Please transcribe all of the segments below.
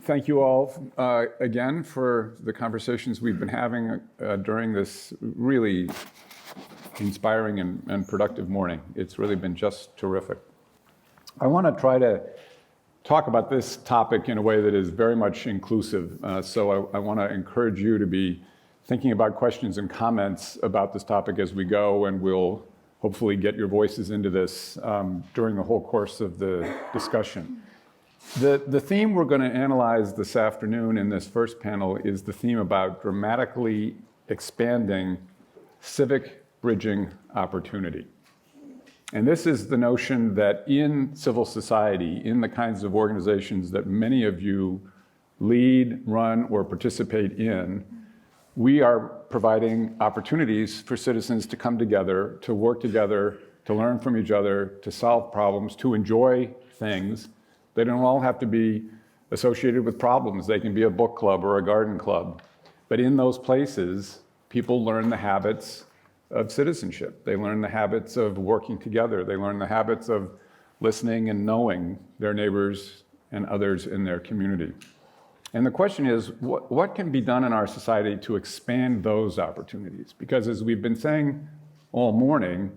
thank you all again for the conversations we've been having during this really inspiring and productive morning. It's really been just terrific. I want to try to talk about this topic in a way that is very much inclusive. So I want to encourage you to be thinking about questions and comments about this topic as we go, and we'll hopefully get your voices into this during the whole course of the discussion. The theme we're going to analyze this afternoon in this first panel is the theme about dramatically expanding civic bridging opportunity. And this is the notion that in civil society, in the kinds of organizations that many of you lead, run, or participate in, we are providing opportunities for citizens to come together, to work together, to learn from each other, to solve problems, to enjoy things. They don't all have to be associated with problems. They can be a book club or a garden club. But in those places, people learn the habits of citizenship. They learn the habits of working together. They learn the habits of listening and knowing their neighbors and others in their community. And the question is, what can be done in our society to expand those opportunities? Because as we've been saying all morning,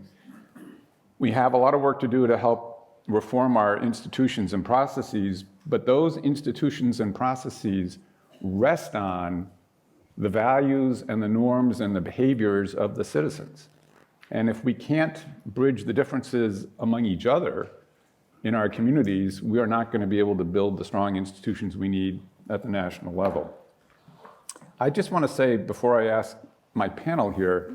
we have a lot of work to do to help reform our institutions and processes, but those institutions and processes rest on the values and the norms and the behaviors of the citizens. And if we can't bridge the differences among each other in our communities, we are not going to be able to build the strong institutions we need at the national level. I just want to say, before I ask my panel here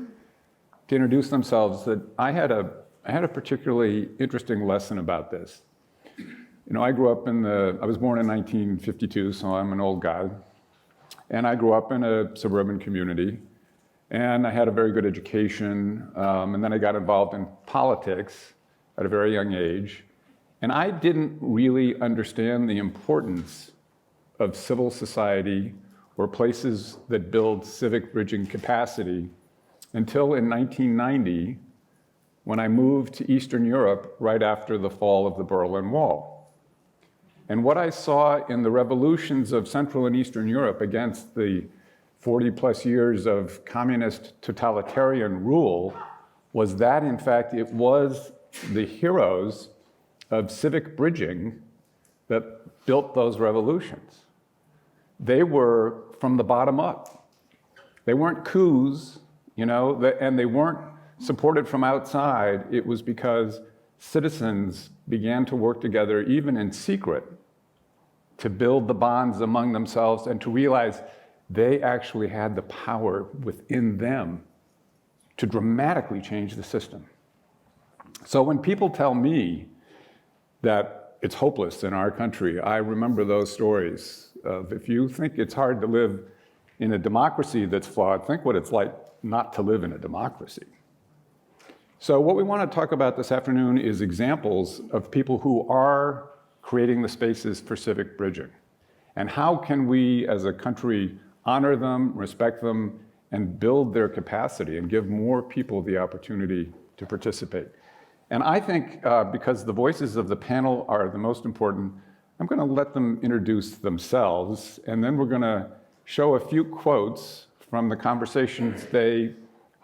to introduce themselves, that I had a particularly interesting lesson about this. You know, I was born in 1952, so I'm an old guy. And I grew up in a suburban community, and I had a very good education, and then I got involved in politics at a very young age. And I didn't really understand the importance of civil society or places that build civic bridging capacity until in 1990, when I moved to Eastern Europe right after the fall of the Berlin Wall. And what I saw in the revolutions of Central and Eastern Europe against the 40 plus years of communist totalitarian rule was that, in fact, it was the heroes of civic bridging that built those revolutions. They were from the bottom up. They weren't coups, and they weren't supported from outside. It was because citizens began to work together, even in secret, to build the bonds among themselves and to realize they actually had the power within them to dramatically change the system. So when people tell me that it's hopeless in our country, I remember those stories of, if you think it's hard to live in a democracy that's flawed, think what it's like not to live in a democracy. So what we want to talk about this afternoon is examples of people who are creating the spaces for civic bridging. And how can we as a country honor them, respect them, and build their capacity and give more people the opportunity to participate. And I think because the voices of the panel are the most important, I'm going to let them introduce themselves, and then we're going to show a few quotes from the conversations they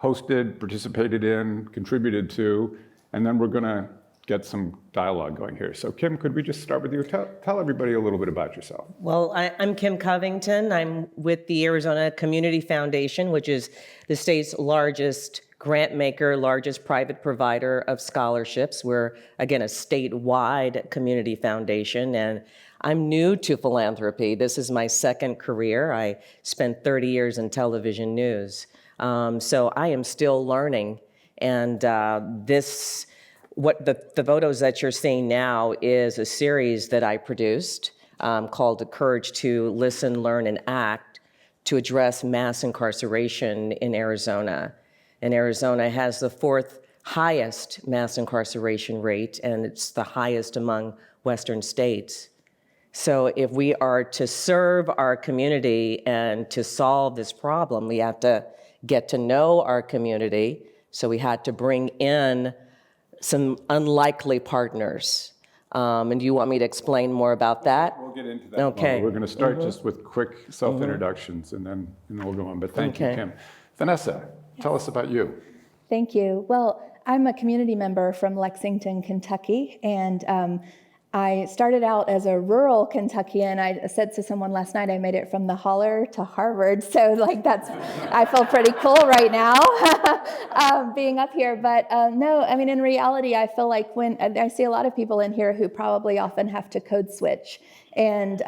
hosted, participated in, contributed to, and then we're going to get some dialogue going here. So Kim, could we just start with you? Tell everybody a little bit about yourself. Well, I'm Kim Covington. I'm with the Arizona Community Foundation, which is the state's largest grant maker, largest private provider of scholarships. We're, again, a statewide community foundation, and I'm new to philanthropy. This is my second career. I spent 30 years in television news. So I am still learning, and what the photos that you're seeing now is a series that I produced called The Courage to Listen, Learn, and Act to address mass incarceration in Arizona. And Arizona has the fourth highest mass incarceration rate, and it's the highest among Western states. So if we are to serve our community and to solve this problem, we have to get to know our community. So we had to bring in some unlikely partners. And do you want me to explain more about that? We'll get into that. Okay. We're going to start just with quick self-introductions, and then we'll go on. But thank you, Okay. Kim. Vanessa, tell us about you. Thank you. Well, I'm a community member from Lexington, Kentucky, and I started out as a rural Kentuckian. I said to someone last night, I made it from the holler to Harvard. So I feel pretty cool right now being up here. But no, I mean, in reality, I feel like when I see a lot of people in here who probably often have to code switch. And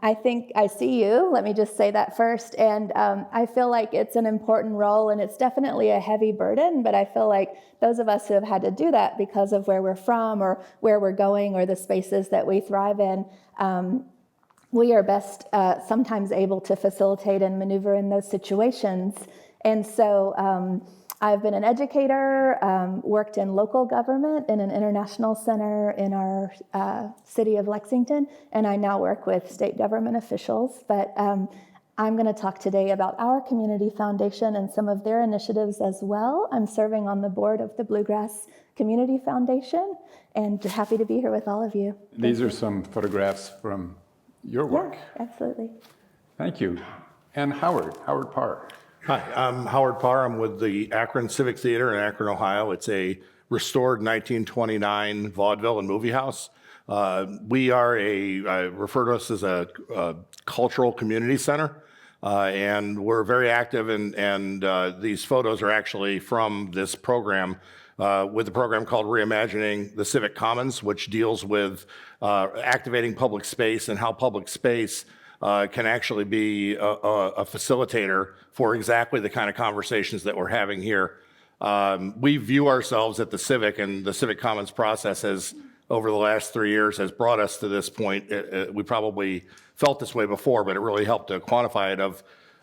I think I see you, let me just say that first. And I feel like it's an important role, and it's definitely a heavy burden, but I feel like those of us who have had to do that because of where we're from or where we're going or the spaces that we thrive in, we are best sometimes able to facilitate and maneuver in those situations. And so I've been an educator, worked in local government in an international center in our city of Lexington, and I now work with state government officials. But I'm going to talk today about our community foundation and some of their initiatives as well. I'm serving on the board of the Bluegrass Community Foundation, and happy to be here with all of you. These are some photographs from your work. Yeah, absolutely. Thank you. And Howard Parr. Hi, I'm Howard Parr. I'm with the Akron Civic Theater in Akron, Ohio. It's a restored 1929 vaudeville and movie house. We are I refer to us as a cultural community center, and we're very active, and these photos are actually from this program, with a program called Reimagining the Civic Commons, which deals with activating public space and how public space can actually be a facilitator for exactly the kind of conversations that we're having here. We view ourselves at the Civic, and the Civic Commons process has, over the last 3 years, has brought us to this point. We probably felt this way before, but it really helped to quantify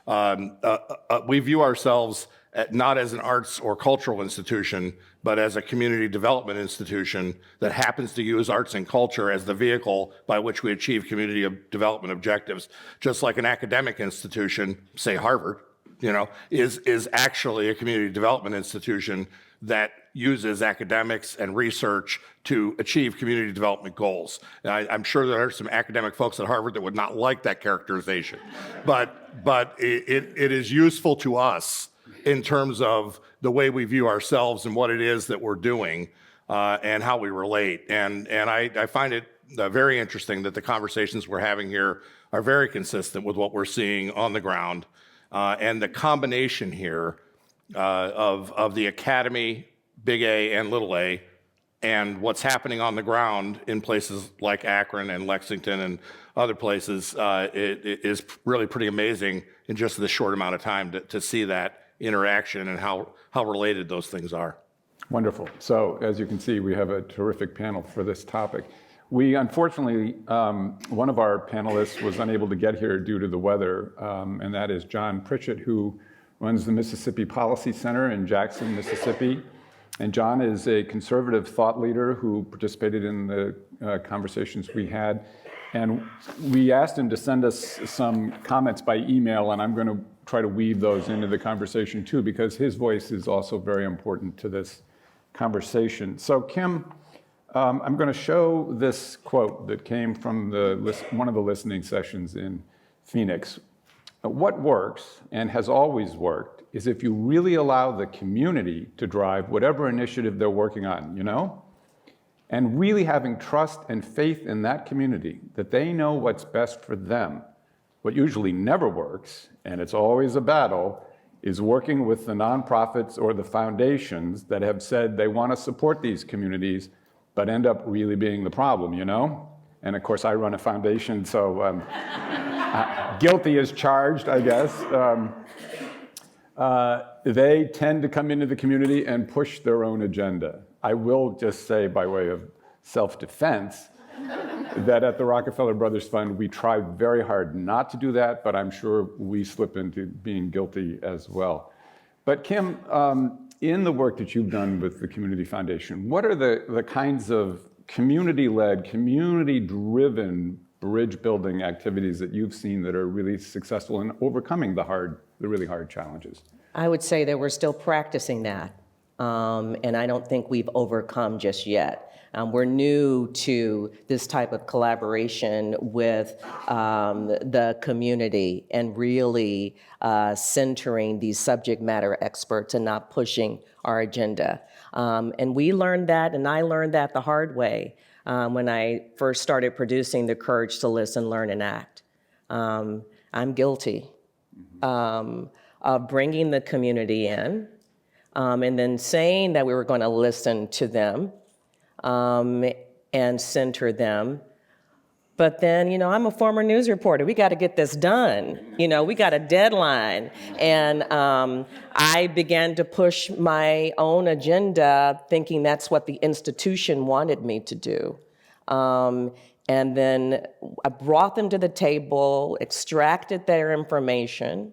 it. We view ourselves not as an arts or cultural institution, but as a community development institution that happens to use arts and culture as the vehicle by which we achieve community development objectives. Just like an academic institution, say Harvard, is actually a community development institution that uses academics and research to achieve community development goals. And I'm sure there are some academic folks at Harvard that would not like that characterization, but it is useful to us in terms of the way we view ourselves and what it is that we're doing and how we relate. And I find it very interesting that the conversations we're having here are very consistent with what we're seeing on the ground. And the combination here of the academy, big A and little a, and what's happening on the ground in places like Akron and Lexington and other places, it is really pretty amazing in just this short amount of time to see that interaction and how related those things are. Wonderful. So as you can see, we have a terrific panel for this topic. We unfortunately, one of our panelists was unable to get here due to the weather, and that is John Pritchett, who runs the Mississippi Policy Center in Jackson, Mississippi. And John is a conservative thought leader who participated in the conversations we had. And we asked him to send us some comments by email, and I'm going to try to weave those into the conversation too, because his voice is also very important to this conversation. So Kim, I'm going to show this quote that came from one of the listening sessions in Phoenix. What works and has always worked is if you really allow the community to drive whatever initiative they're working on, and really having trust and faith in that community that they know what's best for them. What usually never works, and it's always a battle, is working with the nonprofits or the foundations that have said they want to support these communities, but end up really being the problem, And of course, I run a foundation, so guilty as charged, I guess. They tend to come into the community and push their own agenda. I will just say, by way of self-defense, that at the Rockefeller Brothers Fund, we try very hard not to do that, but I'm sure we slip into being guilty as well. But Kim, in the work that you've done with the Community Foundation, what are the kinds of community-led, community-driven bridge-building activities that you've seen that are really successful in overcoming the really hard challenges? I would say that we're still practicing that. and I don't think we've overcome just yet. We're new to this type of collaboration with the community and really centering these subject matter experts and not pushing our agenda. And we learned that, and I learned that the hard way when I first started producing The Courage to Listen, Learn, and Act. I'm guilty of bringing the community in and then saying that we were going to listen to them and center them. But then, I'm a former news reporter. We got to get this done. We got a deadline. And I began to push my own agenda, thinking that's what the institution wanted me to do. And then I brought them to the table, extracted their information,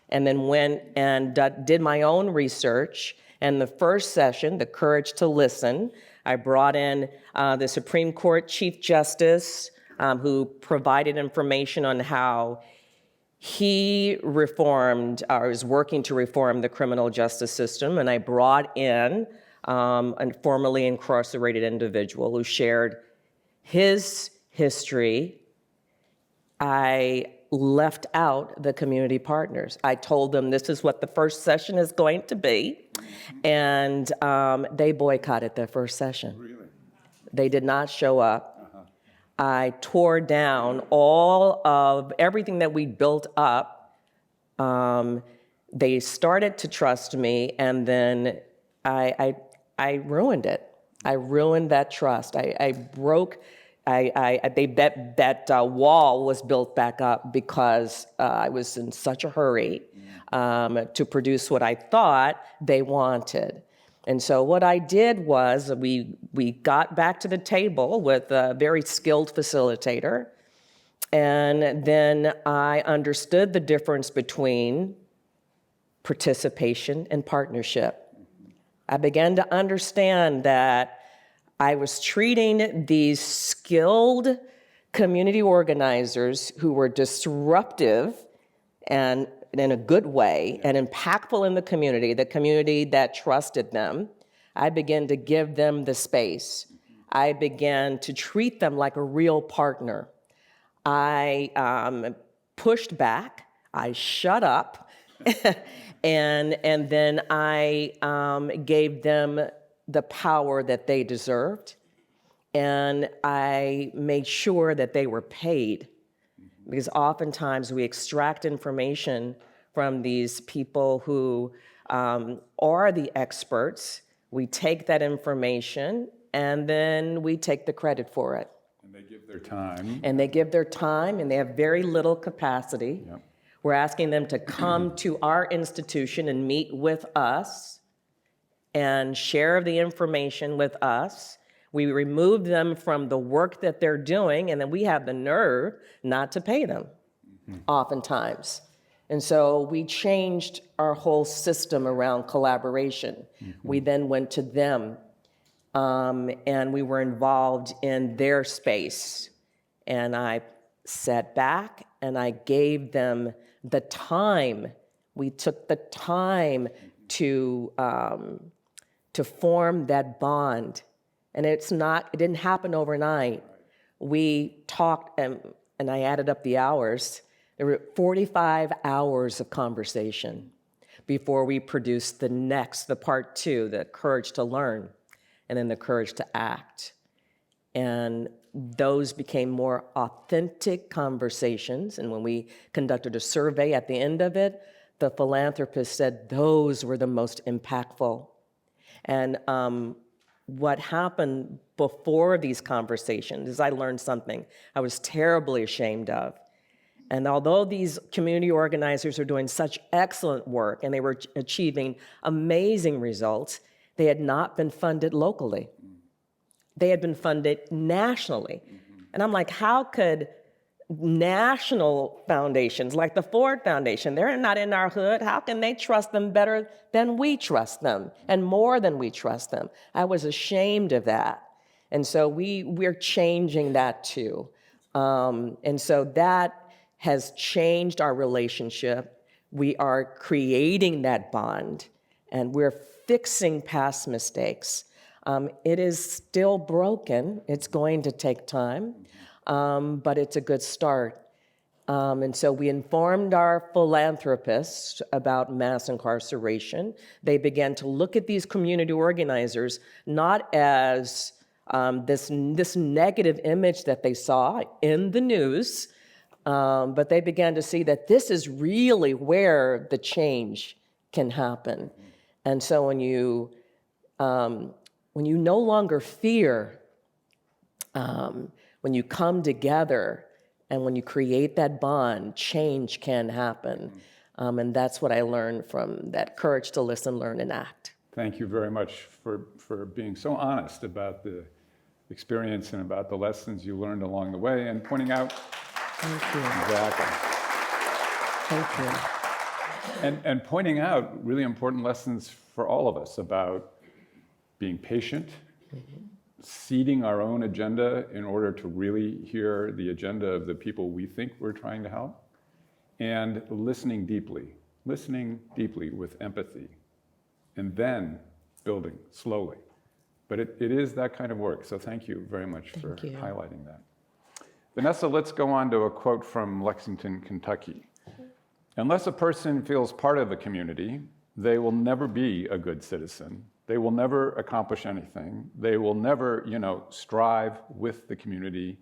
and then went and did my own research. And the first session, The Courage to Listen, I brought in the Supreme Court Chief Justice, who provided information on how he reformed, or is working to reform the criminal justice system. And I brought in a formerly incarcerated individual who shared his history. I left out the community partners. I told them this is what the first session is going to be, and they boycotted their first session. Really? They did not show up. I tore down all of everything that we built up. They started to trust me, and then I ruined it. I ruined that trust. I broke. That wall was built back up because I was in such a hurry to produce what I thought they wanted. And so what I did was we got back to the table with a very skilled facilitator, and then I understood the difference between participation and partnership. I began to understand that I was treating these skilled community organizers who were disruptive and in a good way and impactful in the community that trusted them. I began to give them the space. I began to treat them like a real partner. I pushed back, I shut up, and then I gave them the power that they deserved, and I made sure that they were paid, because oftentimes we extract information from these people who are the experts. We take that information, and then we take the credit for it. And they give their time. And they give their time, and they have very little capacity. Yep. We're asking them to come to our institution and meet with us and share the information with us. We remove them from the work that they're doing, and then we have the nerve not to pay them, oftentimes. And so we changed our whole system around collaboration. We then went to them, and we were involved in their space. And I sat back and I gave them the time. We took the time to form that bond. And it didn't happen overnight. We talked, and I added up the hours. There were 45 hours of conversation before we produced the part 2, the courage to learn, and then the courage to act. And those became more authentic conversations. And when we conducted a survey at the end of it, the philanthropist said those were the most impactful. And what happened before these conversations is I learned something I was terribly ashamed of. And although these community organizers are doing such excellent work and they were achieving amazing results, they had not been funded locally. They had been funded nationally. And I'm like, how could national foundations like the Ford Foundation, they're not in our hood, how can they trust them better than we trust them and more than we trust them? I was ashamed of that. And so we're changing that too. And so that has changed our relationship. We are creating that bond, and we're fixing past mistakes. It is still broken. It's going to take time, but it's a good start. And so we informed our philanthropists about mass incarceration. They began to look at these community organizers not as this negative image that they saw in the news, but they began to see that this is really where the change can happen. And so when you no longer fear, when you come together, and when you create that bond, change can happen. And that's what I learned from that courage to listen, learn, and act. Thank you very much for being so honest about the experience and about the lessons you learned along the way and pointing out. Thank you. Exactly. Thank you. And pointing out really important lessons for all of us about being patient, seeding our own agenda in order to really hear the agenda of the people we think we're trying to help, and listening deeply with empathy, and then building slowly. But it is that kind of work, so thank you very much for highlighting that. Vanessa, let's go on to a quote from Lexington, Kentucky. "Unless a person feels part of a community, they will never be a good citizen. They will never accomplish anything. They will never, strive with the community.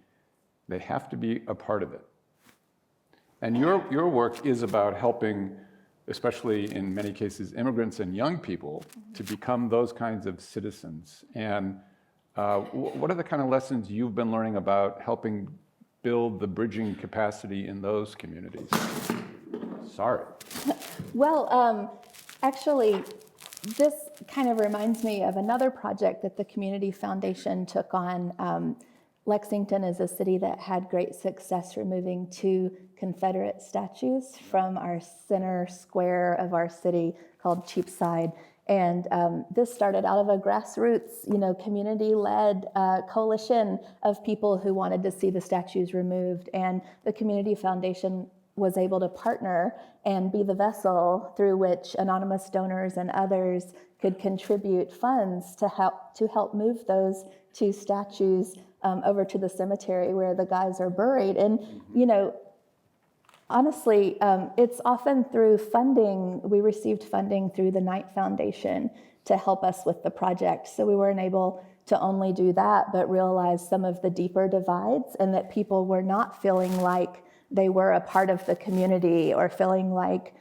They have to be a part of it." And your work is about helping, especially in many cases, immigrants and young people to become those kinds of citizens. And what are the kind of lessons you've been learning about helping build the bridging capacity in those communities? Sorry. Well, actually, this kind of reminds me of another project that the Community Foundation took on. Lexington is a city that had great success removing 2 Confederate statues from our center square of our city called Cheapside. And this started out of a grassroots, community-led coalition of people who wanted to see the statues removed. And the Community Foundation was able to partner and be the vessel through which anonymous donors and others could contribute funds to help move those 2 statues over to the cemetery where the guys are buried. And, honestly, it's often through funding. We received funding through the Knight Foundation to help us with the project. So we weren't able to only do that, but realize some of the deeper divides and that people were not feeling like they were a part of the community or feeling like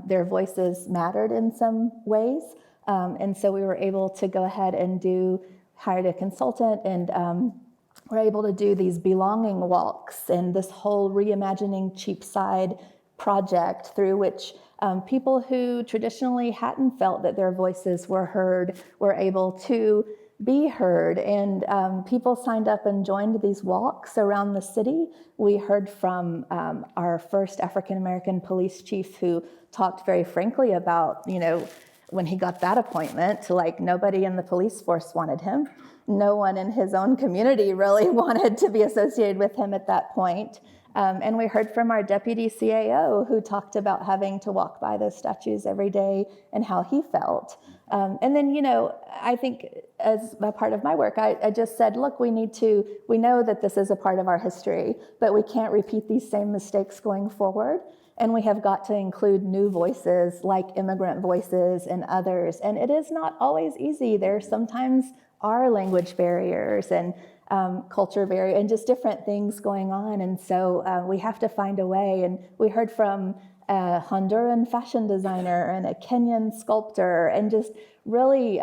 their voices mattered in some ways. And so we were able to go ahead and hired a consultant, and we're able to do these belonging walks and this whole Reimagining Cheapside project through which people who traditionally hadn't felt that their voices were heard were able to be heard. And people signed up and joined these walks around the city. We heard from our first African-American police chief who talked very frankly about, when he got that appointment, like nobody in the police force wanted him. No one in his own community really wanted to be associated with him at that point. And we heard from our deputy CAO who talked about having to walk by those statues every day and how he felt. And then, I think as a part of my work, I just said, look, we know that this is a part of our history, but we can't repeat these same mistakes going forward. And we have got to include new voices like immigrant voices and others. And it is not always easy. There sometimes are language barriers and culture barriers and just different things going on. And so we have to find a way. And we heard from a Honduran fashion designer and a Kenyan sculptor, and just really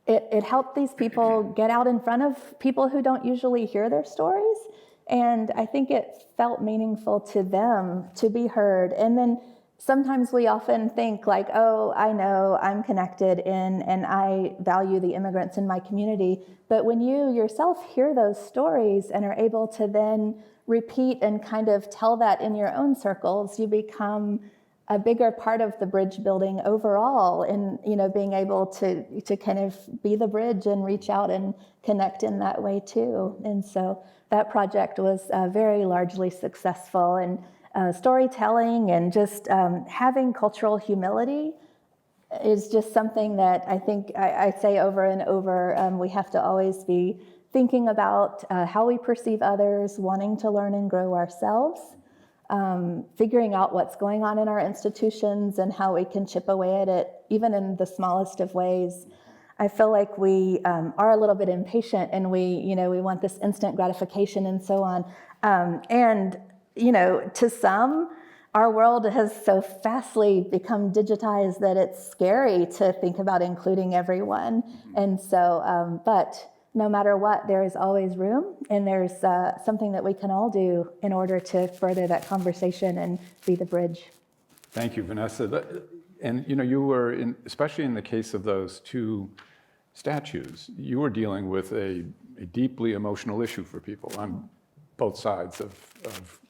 it helped these people get out in front of people who don't usually hear their stories. And I think it felt meaningful to them to be heard. And then sometimes we often think like, oh, I know I'm connected in and I value the immigrants in my community. But when you yourself hear those stories and are able to then repeat and kind of tell that in your own circles, you become a bigger part of the bridge building overall, and being able to kind of be the bridge and reach out and connect in that way too. And so that project was very largely successful, and storytelling and just having cultural humility is just something that I think I say over and over. We have to always be thinking about how we perceive others, wanting to learn and grow ourselves, figuring out what's going on in our institutions and how we can chip away at it, even in the smallest of ways. I feel like we are a little bit impatient, and we want this instant gratification and so on. And to some, our world has so fastly become digitized that it's scary to think about including everyone. And so, but no matter what, there is always room, and there's something that we can all do in order to further that conversation and be the bridge. Thank you, Vanessa. And you were, especially in the case of those two statues, you were dealing with a deeply emotional issue for people on both sides of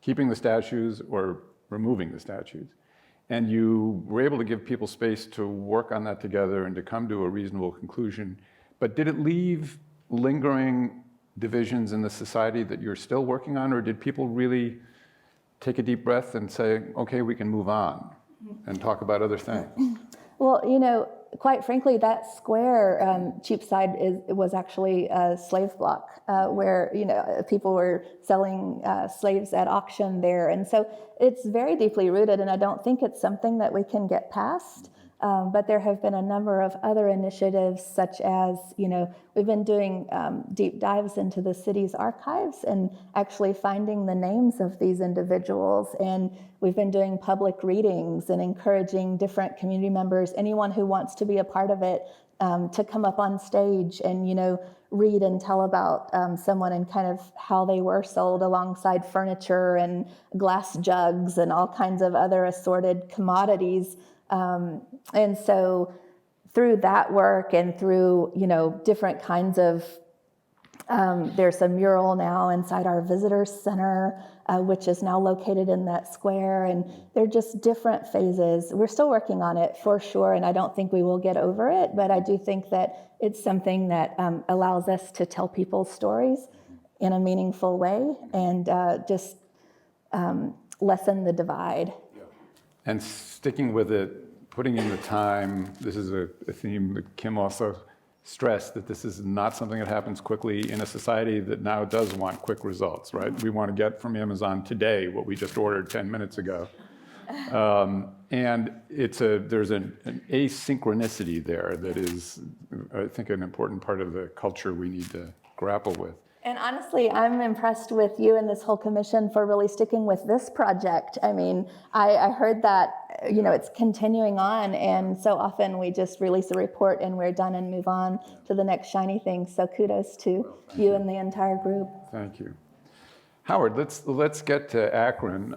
keeping the statues or removing the statues. And you were able to give people space to work on that together and to come to a reasonable conclusion. But did it leave lingering divisions in the society that you're still working on, or did people really take a deep breath and say, okay, we can move on and talk about other things? Well, quite frankly, that square, Cheapside, was actually a slave block where, people were selling slaves at auction there. And so it's very deeply rooted, and I don't think it's something that we can get past. But there have been a number of other initiatives, such as, we've been doing deep dives into the city's archives and actually finding the names of these individuals. And we've been doing public readings and encouraging different community members, anyone who wants to be a part of it, to come up on stage and, read and tell about someone and kind of how they were sold alongside furniture and glass jugs and all kinds of other assorted commodities. And so through that work and through, different kinds of, there's a mural now inside our visitor center, which is now located in that square. And they're just different phases. We're still working on it for sure, and I don't think we will get over it, but I do think that it's something that allows us to tell people's stories in a meaningful way and just lessen the divide. And sticking with it, putting in the time, this is a theme that Kim also stressed, that this is not something that happens quickly in a society that now does want quick results, right? We want to get from Amazon today what we just ordered 10 minutes ago. And there's an asynchronicity there that is, I think, an important part of the culture we need to grapple with. And honestly, I'm impressed with you and this whole commission for really sticking with this project. I mean, I heard that, it's continuing on, and so often we just release a report and we're done and move on to the next shiny thing. So kudos to you and the entire group. Thank you. Howard, let's get to Akron.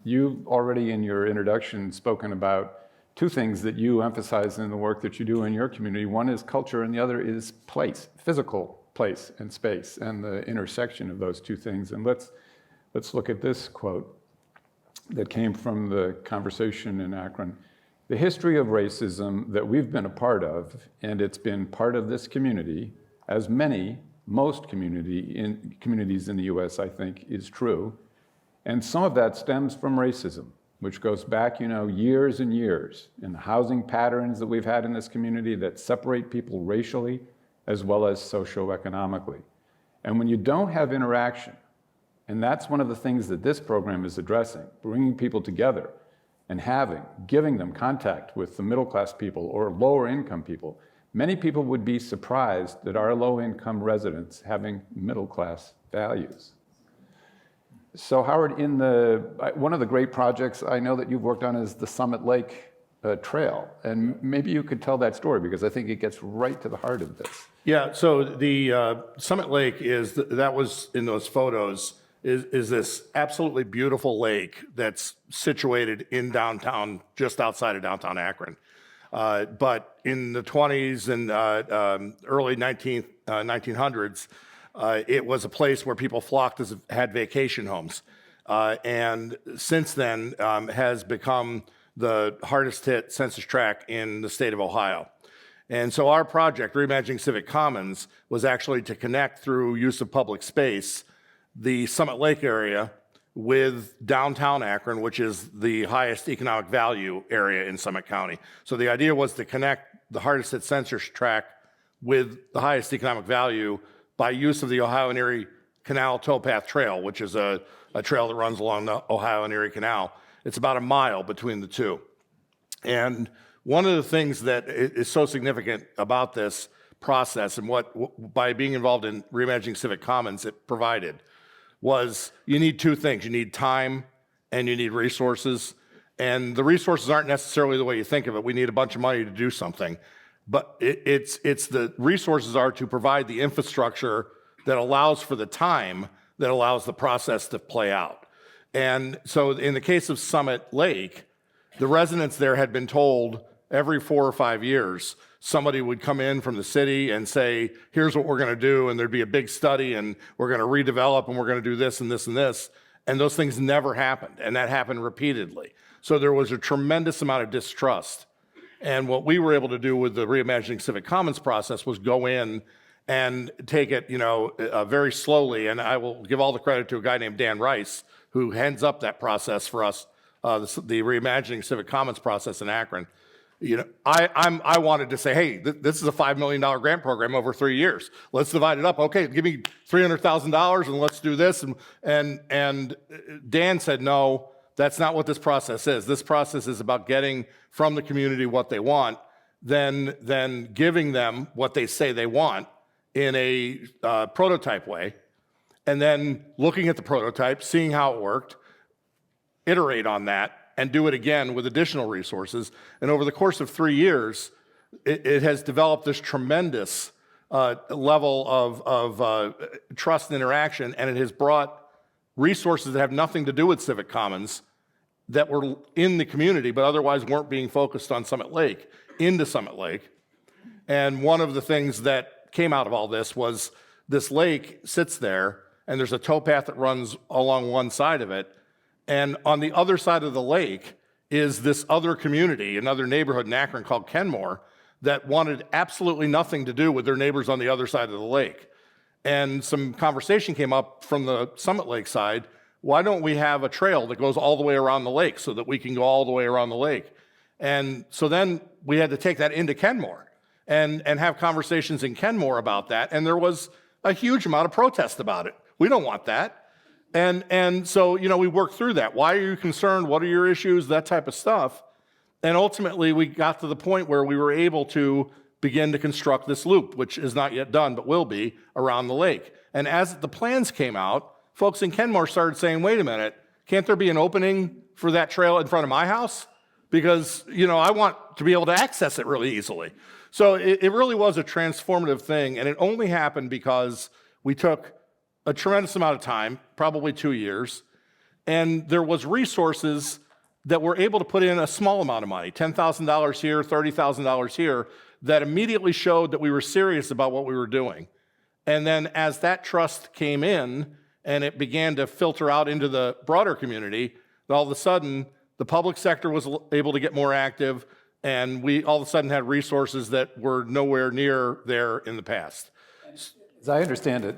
You already in your introduction spoken about two things that you emphasize in the work that you do in your community. One is culture and the other is place, physical place and space, and the intersection of those two things. And let's look at this quote that came from the conversation in Akron. The history of racism that we've been a part of, and it's been part of this community, as most communities in the US, I think, is true. And some of that stems from racism, which goes back, years and years, in the housing patterns that we've had in this community that separate people racially as well as socioeconomically. And when you don't have interaction, and that's one of the things that this program is addressing, bringing people together and giving them contact with the middle-class people or lower-income people. Many people would be surprised that our low-income residents having middle-class values. So Howard, one of the great projects I know that you've worked on is the Summit Lake Trail. And maybe you could tell that story, because I think it gets right to the heart of this. Yeah, so the Summit Lake that was in those photos, is this absolutely beautiful lake that's situated in downtown, just outside of downtown Akron. But in the 20s and early 1900s, it was a place where people flocked had vacation homes. And since then has become the hardest hit census tract in the state of Ohio. And so our project, Reimagining Civic Commons, was actually to connect through use of public space the Summit Lake area with downtown Akron, which is the highest economic value area in Summit County. So the idea was to connect the hardest hit census tract with the highest economic value by use of the Ohio and Erie Canal Towpath Trail, which is a trail that runs along the Ohio and Erie Canal. It's about a mile between the two. And one of the things that is so significant about this process and what by being involved in Reimagining Civic Commons it provided was you need two things. You need time and you need resources. And the resources aren't necessarily the way you think of it. We need a bunch of money to do something. But it's the resources are to provide the infrastructure that allows for the time that allows the process to play out. And so in the case of Summit Lake, the residents there had been told every 4 or 5 years, somebody would come in from the city and say, here's what we're going to do, and there'd be a big study, and we're going to redevelop, and we're going to do this and this and this. And those things never happened, and that happened repeatedly. So there was a tremendous amount of distrust. And what we were able to do with the Reimagining Civic Commons process was go in and take it, very slowly. And I will give all the credit to a guy named Dan Rice, who heads up that process for us, the Reimagining Civic Commons process in Akron. I wanted to say, hey, this is a $5 million grant program over 3 years. Let's divide it up. Okay, give me $300,000 and let's do this. And Dan said, no, that's not what this process is. This process is about getting from the community what they want, then giving them what they say they want in a prototype way, and then looking at the prototype, seeing how it worked, iterate on that, and do it again with additional resources. And over the course of 3 years, it has developed this tremendous level of trust and interaction, and it has brought resources that have nothing to do with Civic Commons that were in the community but otherwise weren't being focused on Summit Lake into Summit Lake. And one of the things that came out of all this was this lake sits there, and there's a towpath that runs along one side of it. And on the other side of the lake is this other community, another neighborhood in Akron called Kenmore, that wanted absolutely nothing to do with their neighbors on the other side of the lake. And some conversation came up from the Summit Lake side. Why don't we have a trail that goes all the way around the lake so that we can go all the way around the lake? And so then we had to take that into Kenmore and have conversations in Kenmore about that. And there was a huge amount of protest about it. We don't want that. And so, we worked through that. Why are you concerned? What are your issues? That type of stuff. And ultimately, we got to the point where we were able to begin to construct this loop, which is not yet done, but will be, around the lake. And as the plans came out, folks in Kenmore started saying, wait a minute, can't there be an opening for that trail in front of my house? Because, I want to be able to access it really easily. So it really was a transformative thing, and it only happened because we took a tremendous amount of time, probably 2 years, and there was resources that were able to put in a small amount of money, $10,000 here, $30,000 here, that immediately showed that we were serious about what we were doing. And then as that trust came in and it began to filter out into the broader community, all of a sudden the public sector was able to get more active, and we all of a sudden had resources that were nowhere near there in the past. As I understand it,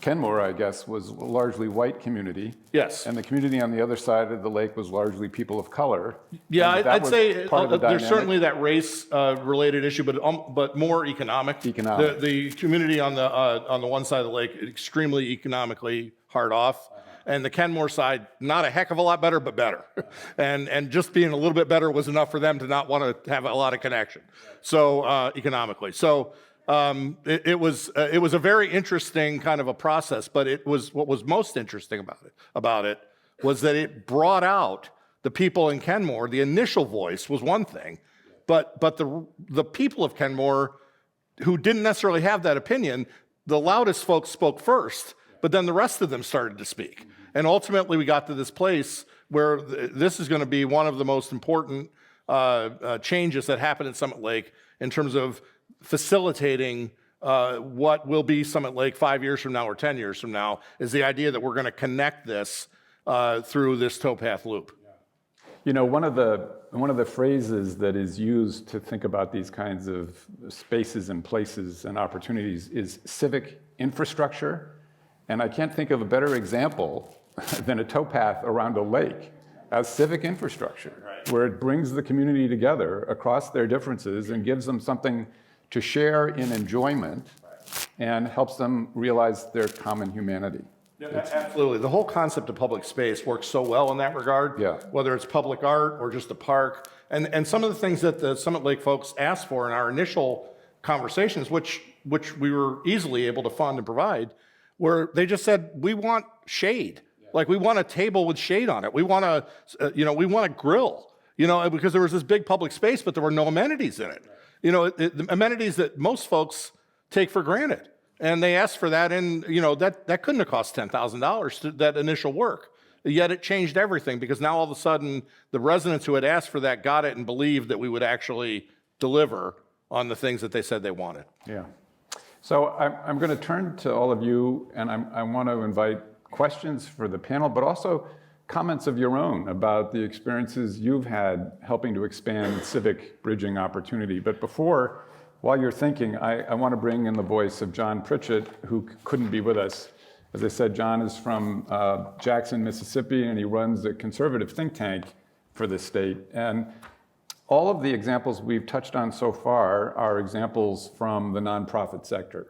Kenmore, I guess, was a largely white community. Yes. And the community on the other side of the lake was largely people of color. Yeah, And that I'd was say part of the there's dynamic. certainly that race-related issue, but more economic. Economic. The community on the one side of the lake, extremely economically hard off. And the Kenmore side, not a heck of a lot better, but better. And just being a little bit better was enough for them to not want to have a lot of connection. So economically. So it was a very interesting kind of a process, but what was most interesting about it was that it brought out the people in Kenmore. The initial voice was one thing, but the people of Kenmore who didn't necessarily have that opinion, the loudest folks spoke first, but then the rest of them started to speak. And ultimately we got to this place where this is going to be one of the most important changes that happen at Summit Lake in terms of facilitating what will be Summit Lake 5 years from now or 10 years from now, is the idea that we're going to connect this through this towpath loop. One of the phrases that is used to think about these kinds of spaces and places and opportunities is civic infrastructure. And I can't think of a better example than a towpath around a lake as civic infrastructure, where it brings the community together across their differences and gives them something to share in enjoyment and helps them realize their common humanity. Absolutely. The whole concept of public space works so well in that regard. Yeah. Whether it's public art or just a park. And some of the things that the Summit Lake folks asked for in our initial conversations, which we were easily able to fund and provide, where they just said, we want shade. Like, we want a table with shade on it. We want we want a grill, because there was this big public space, but there were no amenities in it. The amenities that most folks take for granted. And they asked for that, and that couldn't have cost $10,000, that initial work. Yet it changed everything, because now all of a sudden the residents who had asked for that got it and believed that we would actually deliver on the things that they said they wanted. Yeah. So I'm going to turn to all of you, and I want to invite questions for the panel, but also comments of your own about the experiences you've had helping to expand civic bridging opportunity. But before, while you're thinking, I want to bring in the voice of John Pritchett, who couldn't be with us. As I said, John is from Jackson, Mississippi, and he runs a conservative think tank for the state. And all of the examples we've touched on so far are examples from the nonprofit sector.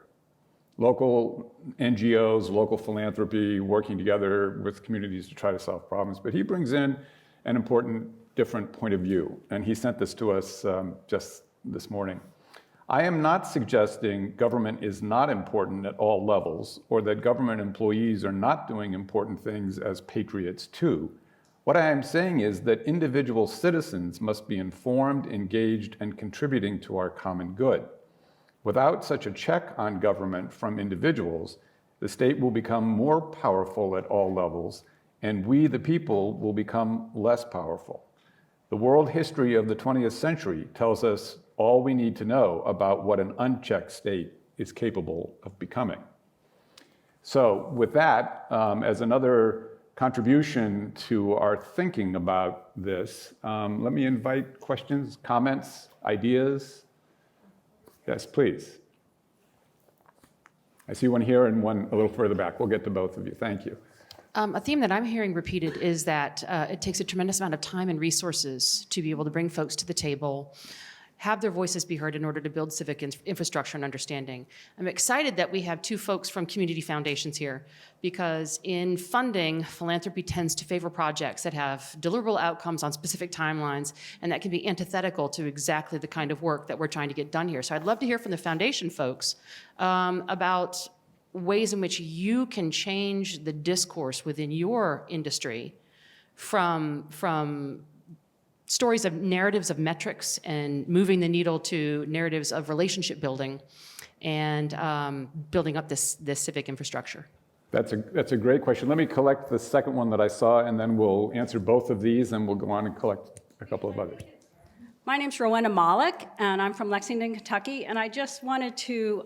Local NGOs, local philanthropy, working together with communities to try to solve problems. But he brings in an important, different point of view. And he sent this to us just this morning. I am not suggesting government is not important at all levels, or that government employees are not doing important things as patriots too. What I am saying is that individual citizens must be informed, engaged, and contributing to our common good. Without such a check on government from individuals, the state will become more powerful at all levels, and we, the people, will become less powerful. The world history of the 20th century tells us all we need to know about what an unchecked state is capable of becoming. So with that, as another contribution to our thinking about this, let me invite questions, comments, ideas. Yes, please. I see one here and one a little further back. We'll get to both of you. Thank you. A theme that I'm hearing repeated is that it takes a tremendous amount of time and resources to be able to bring folks to the table, have their voices be heard in order to build civic infrastructure and understanding. I'm excited that we have two folks from community foundations here, because in funding, philanthropy tends to favor projects that have deliverable outcomes on specific timelines, and that can be antithetical to exactly the kind of work that we're trying to get done here. So I'd love to hear from the foundation folks about ways in which you can change the discourse within your industry from stories of narratives of metrics and moving the needle to narratives of relationship building and building up this civic infrastructure. That's a great question. Let me collect the second one that I saw, and then we'll answer both of these, and we'll go on and collect a couple of others. My name's Rowena Malik, and I'm from Lexington, Kentucky, and I just wanted to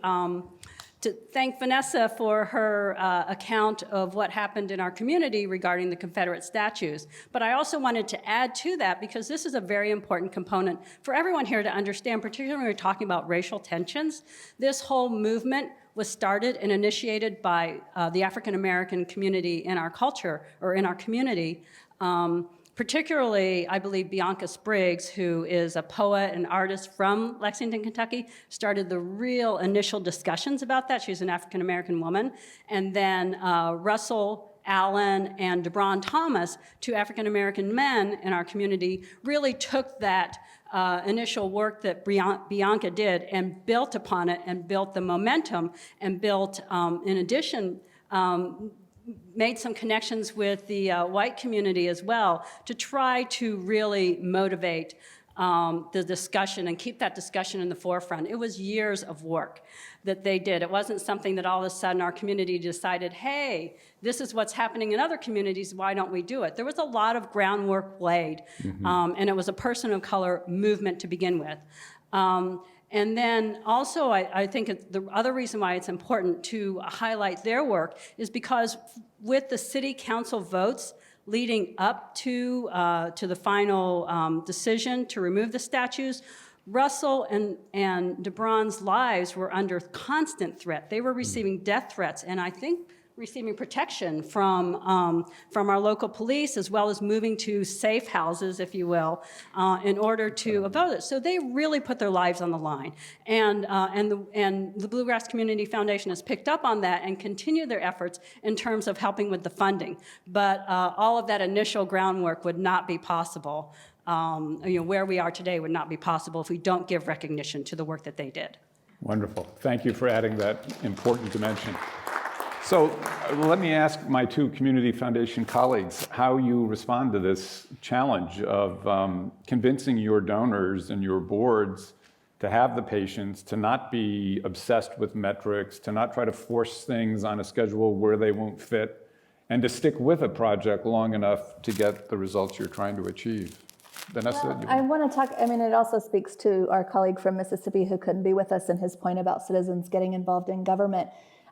thank Vanessa for her account of what happened in our community regarding the Confederate statues. But I also wanted to add to that, because this is a very important component for everyone here to understand, particularly when we're talking about racial tensions. This whole movement was started and initiated by the African American community in our culture, or in our community. Particularly, I believe Bianca Spriggs, who is a poet and artist from Lexington, Kentucky, started the real initial discussions about that. She's an African-American woman. And then Russell Allen and DeBron Thomas, two African-American men in our community, really took that initial work that Bianca did and built upon it and built the momentum and built, in addition, made some connections with the white community as well to try to really motivate the discussion and keep that discussion in the forefront. It was years of work that they did. It wasn't something that all of a sudden our community decided, hey, this is what's happening in other communities, why don't we do it? There was a lot of groundwork laid, and it was a person of color movement to begin with. And then also, I think the other reason why it's important to highlight their work is because with the city council votes leading up to the final decision to remove the statues, Russell and DeBron's lives were under constant threat. They were receiving death threats, and I think receiving protection from our local police, as well as moving to safe houses, if you will, in order to avoid it. So they really put their lives on the line. And the Bluegrass Community Foundation has picked up on that and continued their efforts in terms of helping with the funding. But all of that initial groundwork would not be possible. Where we are today would not be possible if we don't give recognition to the work that they did. Wonderful. Thank you for adding that important dimension. So let me ask my two Community Foundation colleagues how you respond to this challenge of convincing your donors and your boards to have the patience, to not be obsessed with metrics, to not try to force things on a schedule where they won't fit, and to stick with a project long enough to get the results you're trying to achieve. Vanessa? I want to talk, it also speaks to our colleague from Mississippi who couldn't be with us and his point about citizens getting involved in government.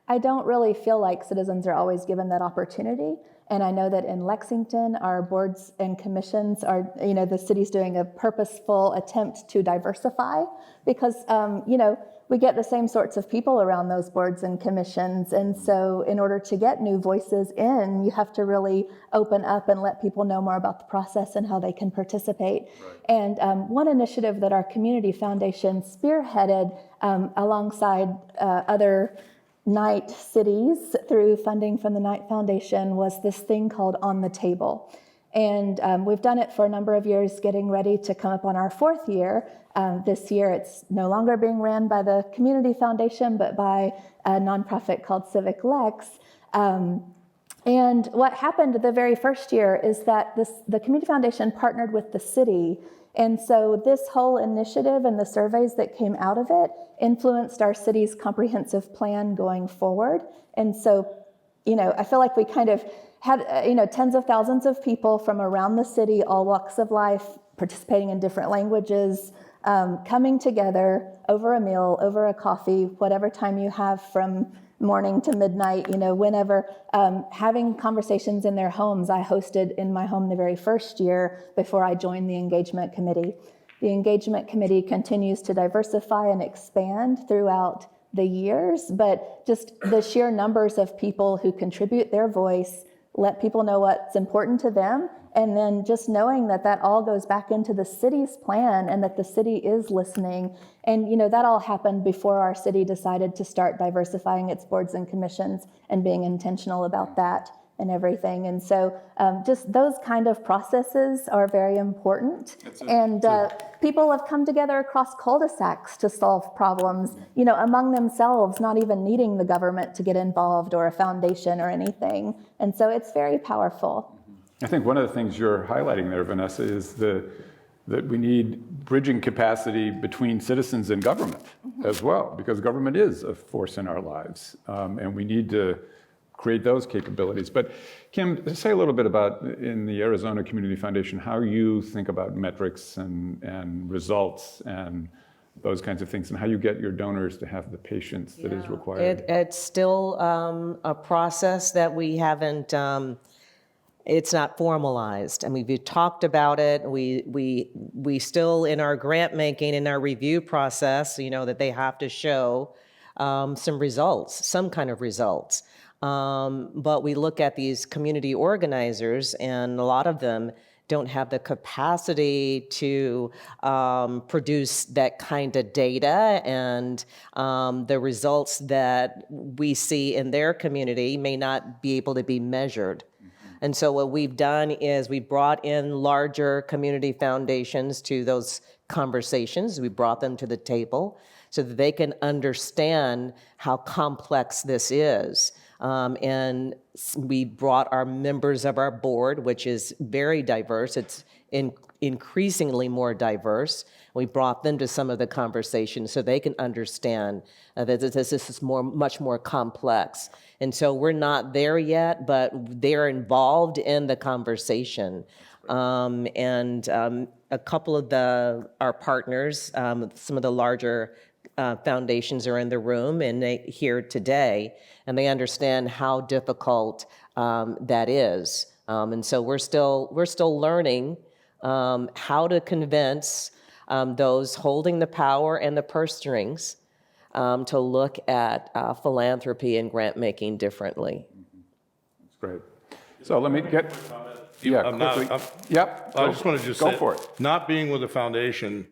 I don't really feel like citizens are always given that opportunity. And I know that in Lexington, our boards and commissions are, the city's doing a purposeful attempt to diversify because, we get the same sorts of people around those boards and commissions. And so in order to get new voices in, you have to really open up and let people know more about the process and how they can participate. Right. And one initiative that our Community Foundation spearheaded alongside other Knight cities through funding from the Knight Foundation was this thing called On the Table. And we've done it for a number of years, getting ready to come up on our 4th year. This year, it's no longer being ran by the Community Foundation, but by a nonprofit called Civic Lex. And what happened the very first year is that the Community Foundation partnered with the city. And so this whole initiative and the surveys that came out of it influenced our city's comprehensive plan going forward. And so, I feel like we kind of had, tens of thousands of people from around the city, all walks of life, participating in different languages, coming together over a meal, over a coffee, whatever time you have from morning to midnight, whenever, having conversations in their homes. I hosted in my home the very first year before I joined the engagement committee. The engagement committee continues to diversify and expand throughout the years, but just the sheer numbers of people who contribute their voice, let people know what's important to them, and then just knowing that that all goes back into the city's plan and that the city is listening. And that all happened before our city decided to start diversifying its boards and commissions and being intentional about that and everything. And so just those kind of processes are very important. And people have come together across cul-de-sacs to solve problems, among themselves, not even needing the government to get involved or a foundation or anything. And so it's very powerful. I think one of the things you're highlighting there, Vanessa, is that we need bridging capacity between citizens and government as well, because government is a force in our lives, and we need to create those capabilities. But Kim, say a little bit about, in the Arizona Community Foundation, how you think about metrics and results and those kinds of things, and how you get your donors to have the patience that is required. It's still a process that we haven't, it's not formalized. I mean, we've talked about it. We still, in our grant making, in our review process, that they have to show some results, some kind of results. But we look at these community organizers, and a lot of them don't have the capacity to produce that kind of data, and the results that we see in their community may not be able to be measured. And so what we've done is we brought in larger community foundations to those conversations. We brought them to the table so that they can understand how complex this is. And we brought our members of our board, which is very diverse. It's increasingly more diverse. We brought them to some of the conversations so they can understand that this is much more complex. And so we're not there yet, but they're involved in the conversation. And a couple of our partners, some of the larger foundations are in the room and they here today, and they understand how difficult that is. And so we're still learning how to convince those holding the power and the purse strings to look at philanthropy and grant making differently. Great. So let me get, yeah, I'm not- quickly. I'm- Yep. I just want to just Go say, for it. not being with the foundation,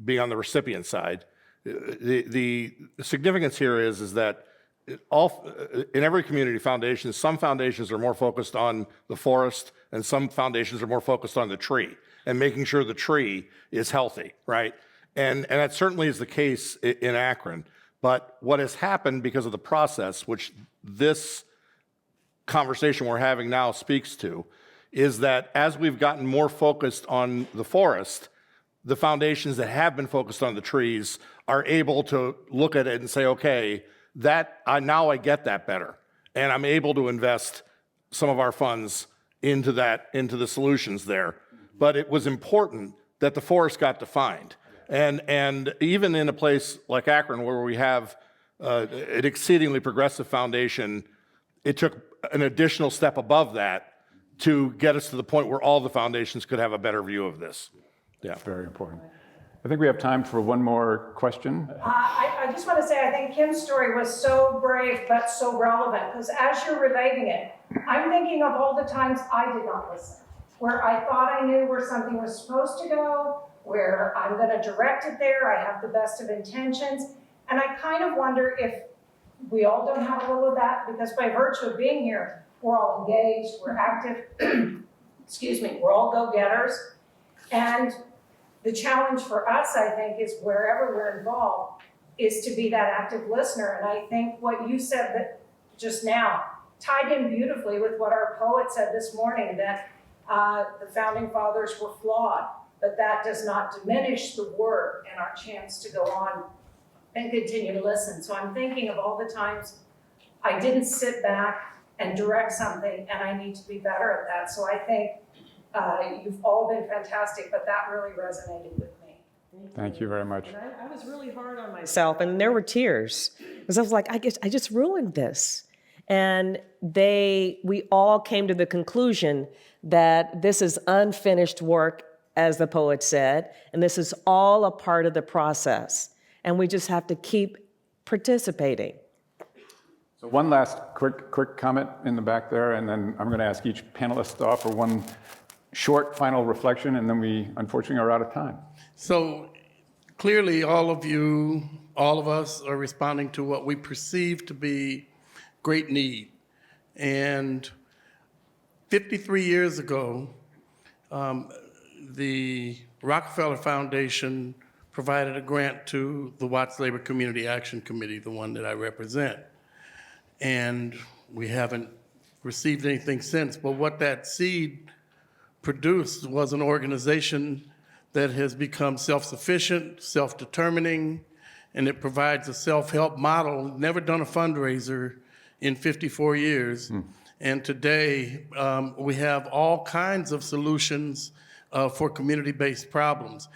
being on the recipient side, the significance here is that in every community foundation, some foundations are more focused on the forest and some foundations are more focused on the tree and making sure the tree is healthy, right? And that certainly is the case in Akron. But what has happened because of the process, which this conversation we're having now speaks to, is that as we've gotten more focused on the forest, the foundations that have been focused on the trees are able to look at it and say, okay, now I get that better. And I'm able to invest some of our funds into the solutions there. But it was important that the forest got defined. And even in a place like Akron, where we have an exceedingly progressive foundation, it took an additional step above that to get us to the point where all the foundations could have a better view of this. Yeah. Very important. I think we have time for one more question. I just want to say, I think Kim's story was so brave, but so relevant, because as you're relating it, I'm thinking of all the times I did not listen, where I thought I knew where something was supposed to go, where I'm going to direct it there, I have the best of intentions, and I kind of wonder if we all don't have a little of that, because by virtue of being here, we're all engaged, we're active, excuse me, we're all go-getters, and the challenge for us, I think, is wherever we're involved, is to be that active listener. And I think what you said that just now tied in beautifully with what our poet said this morning, that the founding fathers were flawed, but that does not diminish the work and our chance to go on and continue to listen. So I'm thinking of all the times I didn't sit back and direct something, and I need to be better at that. So I think you've all been fantastic, but that really resonated with me. Thank you very much. I was really hard on myself, and there were tears, because I was like, I just ruined this. And we all came to the conclusion that this is unfinished work, as the poet said, and this is all a part of the process. And we just have to keep participating. So one last quick comment in the back there, and then I'm going to ask each panelist to offer one short final reflection, and then we unfortunately are out of time. So clearly all of us are responding to what we perceive to be great need. And 53 years ago, the Rockefeller Foundation provided a grant to the Watts Labor Community Action Committee, the one that I represent. And we haven't received anything since, but what that seed produced was an organization that has become self-sufficient, self-determining, and it provides a self-help model. Never done a fundraiser in 54 years. And today, we have all kinds of solutions for community-based problems.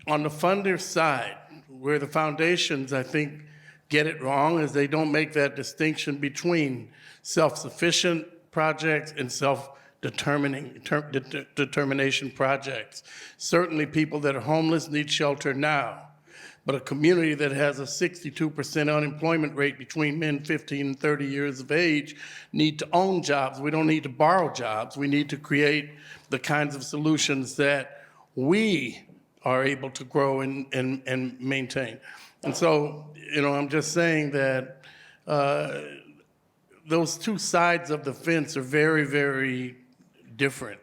On the funder side, where the foundations, I think, get it wrong, is they don't make that distinction between self-sufficient projects and determination projects. Certainly people that are homeless need shelter now, but a community that has a 62% unemployment rate between men 15 and 30 years of age need to own jobs. We don't need to borrow jobs. We need to create the kinds of solutions that we are able to grow and maintain. And so, I'm just saying that those two sides of the fence are very, very different.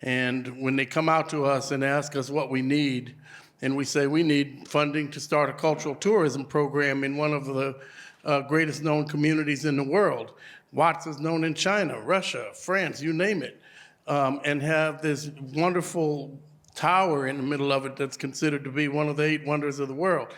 And when they come out to us and ask us what we need, and we say we need funding to start a cultural tourism program in one of the greatest known communities in the world. Watts is known in China, Russia, France, you name it, and have this wonderful tower in the middle of it that's considered to be one of the 8 wonders of the world.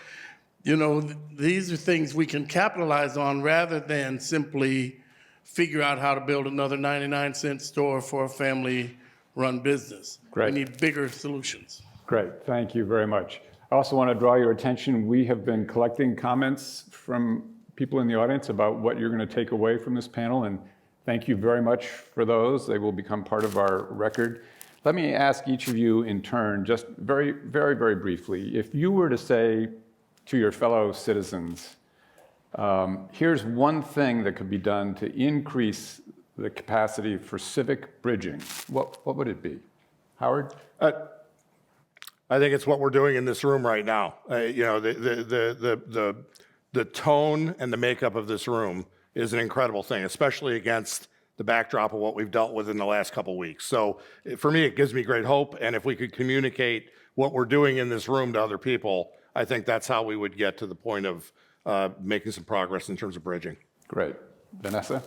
These are things we can capitalize on rather than simply figure out how to build another 99-cent store for a family-run business. Great. We need bigger solutions. Great, thank you very much. I also want to draw your attention, we have been collecting comments from people in the audience about what you're going to take away from this panel, and thank you very much for those. They will become part of our record. Let me ask each of you in turn, just very, very, very briefly, if you were to say to your fellow citizens, here's one thing that could be done to increase the capacity for civic bridging, what would it be? Howard? I think it's what we're doing in this room right now. You know, the tone and the makeup of this room is an incredible thing, especially against the backdrop of what we've dealt with in the last couple weeks. So for me, it gives me great hope. And if we could communicate what we're doing in this room to other people, I think that's how we would get to the point of making some progress in terms of bridging. Great. Vanessa?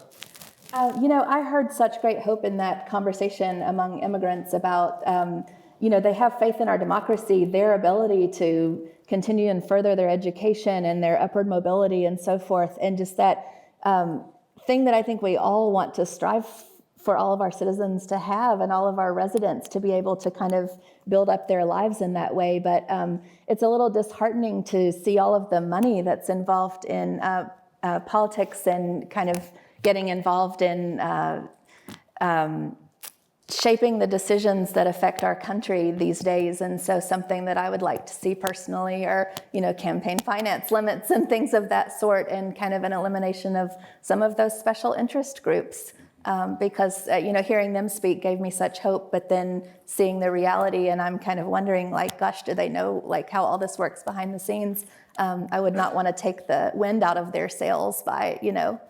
You know, I heard such great hope in that conversation among immigrants about, you know, they have faith in our democracy, their ability to continue and further their education and their upward mobility and so forth. And just that thing that I think we all want to strive for all of our citizens to have and all of our residents to be able to kind of build up their lives in that way. But it's a little disheartening to see all of the money that's involved in politics and kind of getting involved in shaping the decisions that affect our country these days. And so something that I would like to see personally are, you know, campaign finance limits and things of that sort, and kind of an elimination of some of those special interest groups. Because, you know, hearing them speak gave me such hope, but then seeing the reality, and I'm kind of wondering, like, gosh, do they know, like, how all this works behind the scenes? I would not want to take the wind out of their sails by, you know,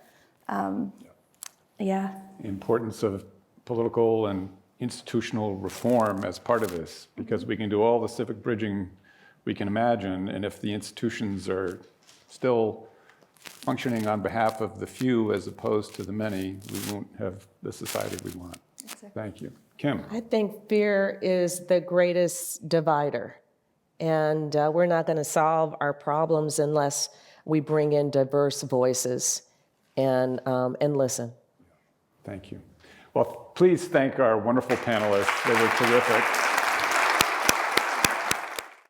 yeah. The importance of political and institutional reform as part of this, because we can do all the civic bridging we can imagine, and if the institutions are still functioning on behalf of the few as opposed to the many, we won't have the society we want. Exactly. Thank you. Kim? I think fear is the greatest divider, and we're not going to solve our problems unless we bring in diverse voices and listen. Thank you. Well, please thank our wonderful panelists. They were terrific.